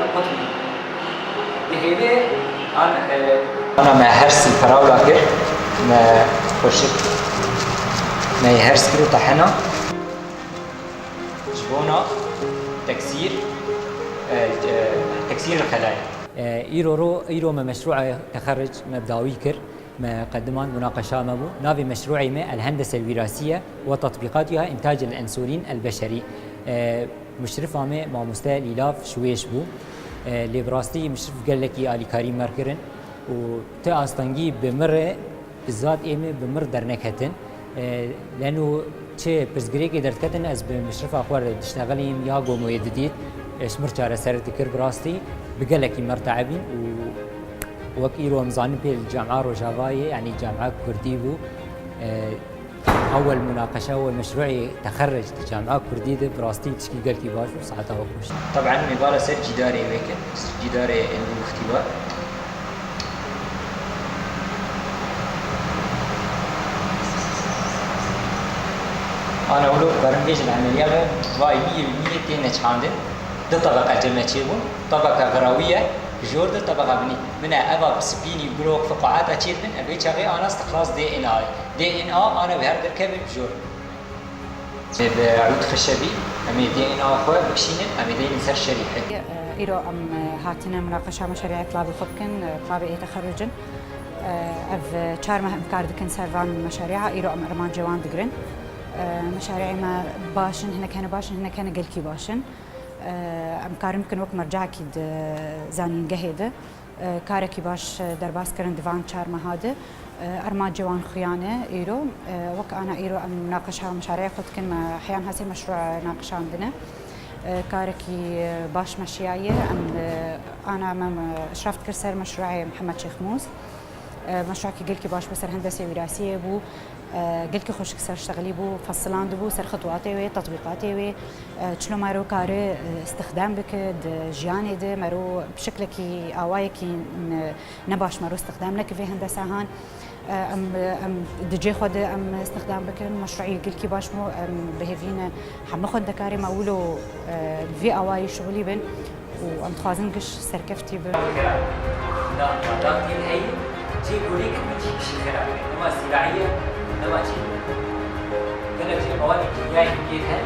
قطبي بهيدا أنا ما هرسي فراولة كر ما خشت ما يهرس كرو طحنا جبونا تكسير تكسير الخلايا. إيرو ما مشروع تخرج مبدأوي كر ما قدمان مناقشة مبو نافي مشروعي ما الهندسة الوراثية وتطبيقاتها إنتاج الأنسولين البشري. مشرفة ما مستوى الإلاف شويش بو اللي براستي مشرف قال لك آلي كريم مركرن وتا أستنجي بمرة بالذات إيمي بمر درنكهتن لأنه شيء برزقريك إدرت كتن أز بمشرف أخوار تشتغلين يا قوم ويدديد شمرت على سرت كر براستي بقال لك مرتعبين وكيرو مزاني بالجامعة روجافاي يعني جامعة كرديبو أول مناقشة ومشروعي تخرج جامعة كردية براستي تشكي قال كي باش وساعتها وقفش. طبعا مبالا سر جداري ويكن جداري الاختبار. أنا أقوله برنامج العملية واي 100% تنجح عندنا. ده طبقة جماعية طبقة غروية جورد طبقة بني من أبا بسبيني بلوك فقاعات أشيل من أبي شغي أنا استخلاص دي إن أنا بهرد الكبد بجور بعود خشبي أمي دي إن أخوي بكشين أمي دي نسر شريحة. إيرو هاتنا مناقشة مشاريع طلاب خبكن طلاب تخرجن أف شهر ما كاردكن سرفان مشاريع إيرو أرمان جوان دقرن مشاريع ما باشن هنا كان باشن هنا كان قلكي باشن أمكار يمكن وقت مرجع أكيد زانين جهده كاركي باش درباس كرن دفان شهر ما هذا أرمان جوان خيانة إيرو وك أنا إيرو أم ناقشها مشاريع قد كن أحيانا هسي مشروع ناقش عندنا كاركي باش مشياية أنا أمام شرفت كرسر مشروعي محمد شيخ موس مشروع كي قلكي باش بسر هندسة وراثية بو قلكي خوش كسر اشتغلي بو فصلان دبو سر خطواتي وي تطبيقاتي وي شلون مارو كاري استخدام بكد جياني ده مارو بشكل كي اواي كي نباش مارو استخدام لك في هندسة هان ام دجي خود ام استخدام بكن مشروعي قلكي باش مو بهفينا حم خود دكاري ماولو في اواي شغلي بن وام خوازن قش سركفتي ب لا هي شيء كلي كتجي شيء خلاف نما زراعية نما شيء كنا في مواد كيميائية كتير هل